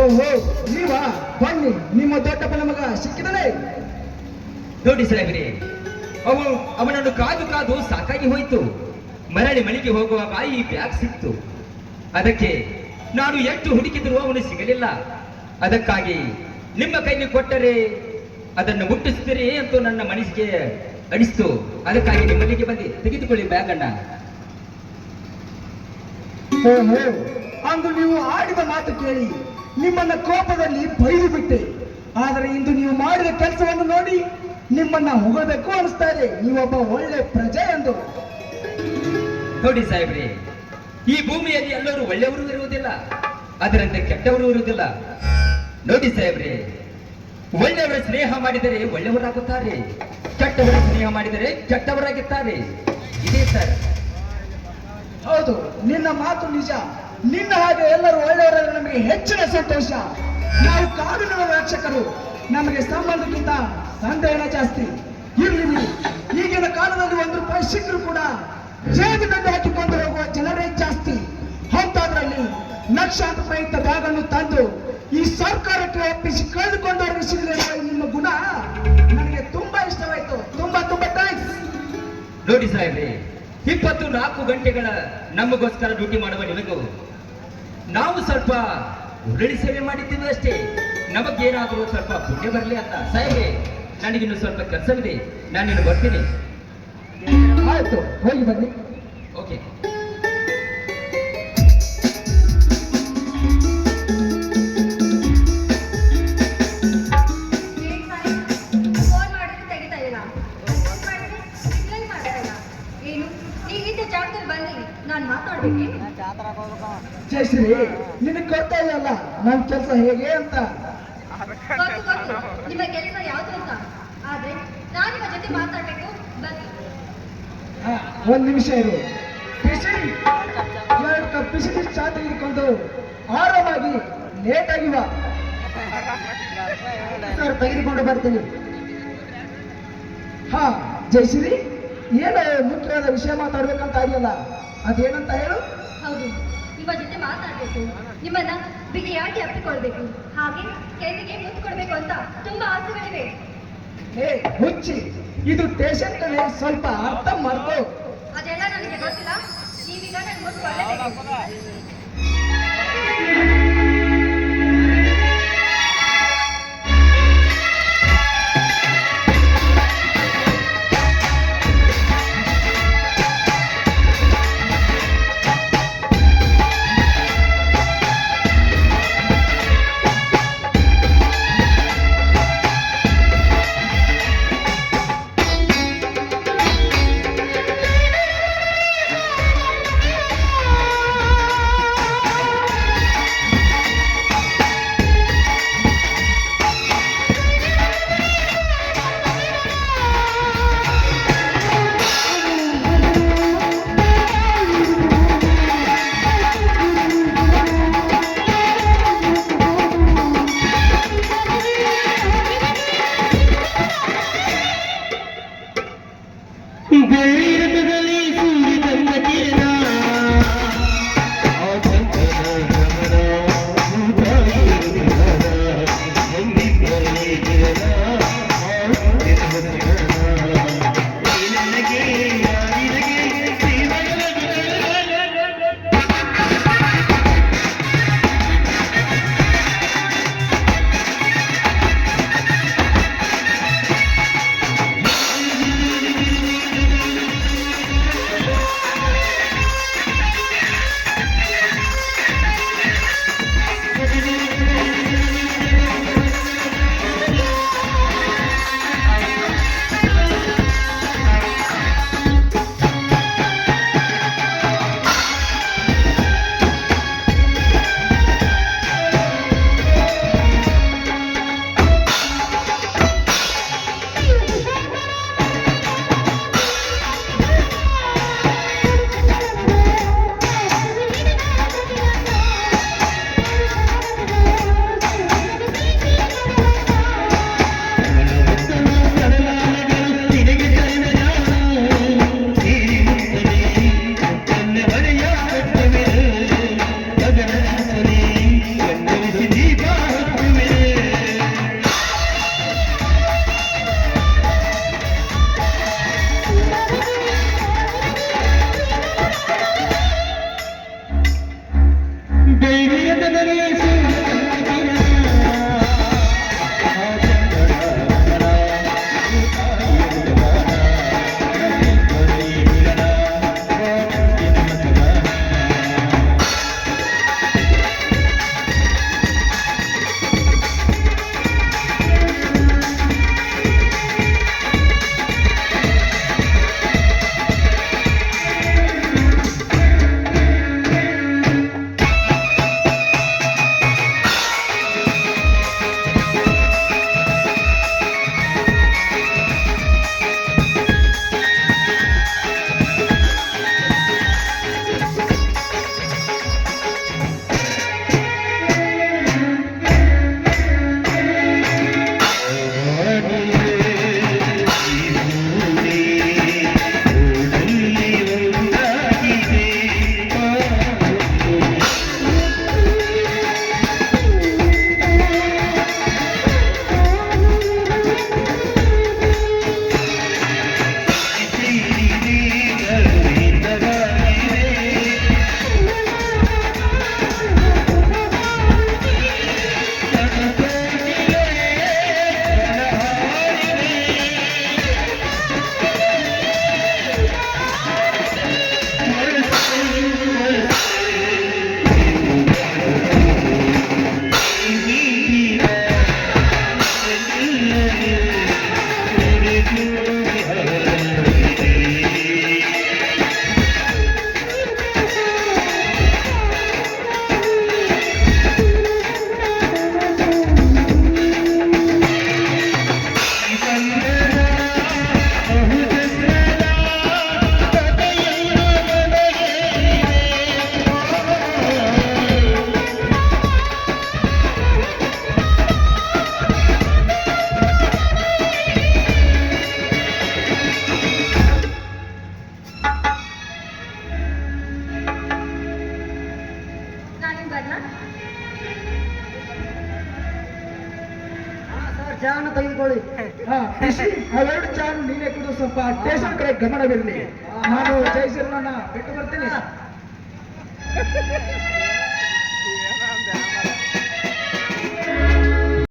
ಓಹೋ, ನೀವಾ? ಬನ್ನಿ, ನಿಮ್ಮ ದೊಡ್ಡಪ್ಪನ ಮಗ ಸಿಕ್ಕಿದನೆ. ನೋಡಿ ಸಾಹೇಬ್ರಿ, ಅವನನ್ನು ಕಾದು ಕಾದು ಸಾಕಾಗಿ ಹೋಯಿತು. ಮರಳಿ ಮನೆಗೆ ಹೋಗುವಾಗ ಈ ಬ್ಯಾಗ್ ಸಿಕ್ತು. ಅದಕ್ಕೆ ನಾನು ಎಷ್ಟು ಹುಡುಕಿದರೂ ಅವನು ಸಿಗಲಿಲ್ಲ. ಅದಕ್ಕಾಗಿ ನಿಮ್ಮ ಕೈಗೆ ಕೊಟ್ಟರೆ ಅದನ್ನು ಮುಟ್ಟಿಸ್ತೀರಿ ಅಂತೂ ನನ್ನ ಮನಸ್ಸಿಗೆ ಅನಿಸ್ತು. ಅದಕ್ಕಾಗಿ ನಿಮ್ಮಲ್ಲಿಗೆ ಬಂದು ತೆಗೆದುಕೊಳ್ಳಿ ಬ್ಯಾಗ್ ಅನ್ನ. ಓಹೋ, ಅಂದು ನೀವು ಆಡಿದ ಮಾತು ಕೇಳಿ ನಿಮ್ಮನ್ನ ಕೋಪದಲ್ಲಿ ಬೈದು ಬಿಟ್ಟೆ. ಆದರೆ ಇಂದು ನೀವು ಮಾಡಿದ ಕೆಲಸವನ್ನು ನೋಡಿ ನಿಮ್ಮನ್ನ ಹೊಗಳಬೇಕು ಅನಿಸ್ತಾ ಇದೆ. ನೀವೊಬ್ಬ ಒಳ್ಳೆ ಪ್ರಜೆ ಎಂದು. ನೋಡಿ ಸಾಹೇಬ್ರಿ, ಈ ಭೂಮಿಯಲ್ಲಿ ಎಲ್ಲರೂ ಒಳ್ಳೆಯವರು ಇರುವುದಿಲ್ಲ, ಅದರಂತೆ ಕೆಟ್ಟವರು ಇರುವುದಿಲ್ಲ. ನೋಡಿ ಸಾಹೇಬ್ರಿ, ಒಳ್ಳೆಯವರ ಸ್ನೇಹ ಮಾಡಿದರೆ ಒಳ್ಳೆಯವರಾಗುತ್ತಾರೆ, ಕೆಟ್ಟವರ ಸ್ನೇಹ ಮಾಡಿದರೆ ಕೆಟ್ಟವರಾಗುತ್ತಾರೆ. ಇದೇ ಸರ್. ಹೌದು, ನಿನ್ನ ಮಾತು ನಿಜ. ನಿನ್ನ ಹಾಗೆ ಎಲ್ಲರೂ ಒಳ್ಳೆಯವರಾದರೆ ನಮಗೆ ಹೆಚ್ಚಿನ ಸಂತೋಷ. ನಾವು ಕಾನೂನಿನ ರಕ್ಷಕರು, ನಮಗೆ ಸಂಬಂಧಕ್ಕಿಂತ ಸಂದೇಹನ ಜಾಸ್ತಿ. ಇರ್ಲಿ ಬಿಡಿ, ಈಗಿನ ಕಾಲದಲ್ಲಿ 1 ರೂಪಾಯಿ ಸಿಕ್ಕರೂ ಕೂಡ ಜೇಬಿನಲ್ಲಿ ಹಾಕಿಕೊಂಡು ಹೋಗುವ ಜನರೇ ಜಾಸ್ತಿ. ಅಂತಾದ್ರಲ್ಲಿ ಲಕ್ಷಾಂತರ ರೂಪಾಯಿ ಬ್ಯಾಗನ್ನು ತಂದು ಈ ಸರ್ಕಾರಕ್ಕೆ ಒಪ್ಪಿಸಿ ಕಳೆದುಕೊಂಡವರಿಗೆ ಸಿಗಲಿರುವ ನಿಮ್ಮ ಗುಣ ನನಗೆ ತುಂಬಾ ಇಷ್ಟವಾಯಿತು. ತುಂಬಾ ತುಂಬಾ ಥ್ಯಾಂಕ್ಸ್. ನೋಡಿ ಸಾಹೇಬ್ರಿ, 24 ಗಂಟೆಗಳ ನಮಗೋಸ್ಕರ ಡ್ಯೂಟಿ ಮಾಡುವ ನಿಮಗೂ ನಾವು ಸ್ವಲ್ಪ ಉರುಳಿ ಸೇವೆ ಮಾಡಿದ್ದೀವಿ ಅಷ್ಟೇ. ನಮಗೇನಾದರೂ ಸ್ವಲ್ಪ ಪುಣ್ಯ ಬರಲಿ ಅಂತ. ಸಾಹೇಬ್ರೆ, ನನಗಿನ್ನು ಸ್ವಲ್ಪ ಕೆಲಸವಿದೆ, ನಾನಿನ್ನು ಬರ್ತೀನಿ. ಆಯ್ತು, ಹೋಗಿ ಬನ್ನಿ. ಓಕೆ. ಫೋನ್ ಮಾಡಿದ್ರೆ ತೆಗಿತಾ ಇಲ್ಲ, ರಿಪ್ಲೈ ಮಾಡ್ತಾ ಇಲ್ಲ. ಏನು ನೀವಿದ್ದ ಜಾಗದಲ್ಲಿ ಬನ್ನಿ, ನಾನು ಮಾತಾಡ್ಬೇಕು. ಜಯಶ್ರೀ, ನಿನಗೆ ಗೊತ್ತಾ ಇದೆಯಲ್ಲ ನನ್ನ ಕೆಲಸ ಹೇಗೆ ಅಂತ. ಗೊತ್ತು, ನಿಮ್ಮ ಕೆಲಸ ಯಾವುದು ಅಂತ. ಆದ್ರೆ ನಾನು ನಿಮ್ಮ ಜೊತೆ ಮಾತಾಡ್ಬೇಕು, ಬನ್ನಿ. ಒಂದ್ ನಿಮಿಷ ಇರು. ಬಿಸಿ ಚಾ ತೆಗೆದುಕೊಂಡು ಆರಾಮಾಗಿ ಲೇಟಾಗಿ ಬಾ. ಸರ್, ತೆಗೆದುಕೊಂಡು ಬರ್ತೀನಿ. ಹಾ ಜಯಶ್ರೀ, ಏನೋ ಮುಖ್ಯವಾದ ವಿಷಯ ಮಾತಾಡ್ಬೇಕಂತ ಇದೆಯಲ್ಲ, ಅದೇನಂತ ಹೇಳು. ಹೌದು, ನಿಮ್ಮ ಜೊತೆ ಮಾತಾಡ್ಬೇಕು, ನಿಮ್ಮನ್ನ ಬಿಗಿಯಾಗಿ ಅಪ್ಪಿಕೊಳ್ಬೇಕು, ಹಾಗೆ ಕೈಗೆ ಮುತ್ತು ಕೊಡ್ಬೇಕು ಅಂತ ತುಂಬಾ ಆಸೆಗಳಿವೆ. ಹೇ ಹುಚ್ಚಿ, ಇದು ಟೇಷನ್ ಕಡೆ, ಸ್ವಲ್ಪ ಅರ್ಥ ಮಾಡ್ಕೋ. ಅದೆಲ್ಲ ನನಗೆ ಗೊತ್ತಿಲ್ಲ, ನೀವೀಗ ನನ್ನ ಮುತ್ತು ಕೊಡಲೇಬೇಕು. ಚಹಾನ ತೆಗೆದುಕೊಳ್ಳಿ. ಹಾ ಖುಷಿ ಅವೆರಡು ಚಾ ನೀನೇ ಕುಡಿದು ಸ್ವಲ್ಪ ಟೇಷನ್ ಕಡೆ ಗಮನವಿರಲಿ. ನಾನು ಜಯಸಿರನ್ನ ಬಿಟ್ಟು ಬರ್ತೀನಿ.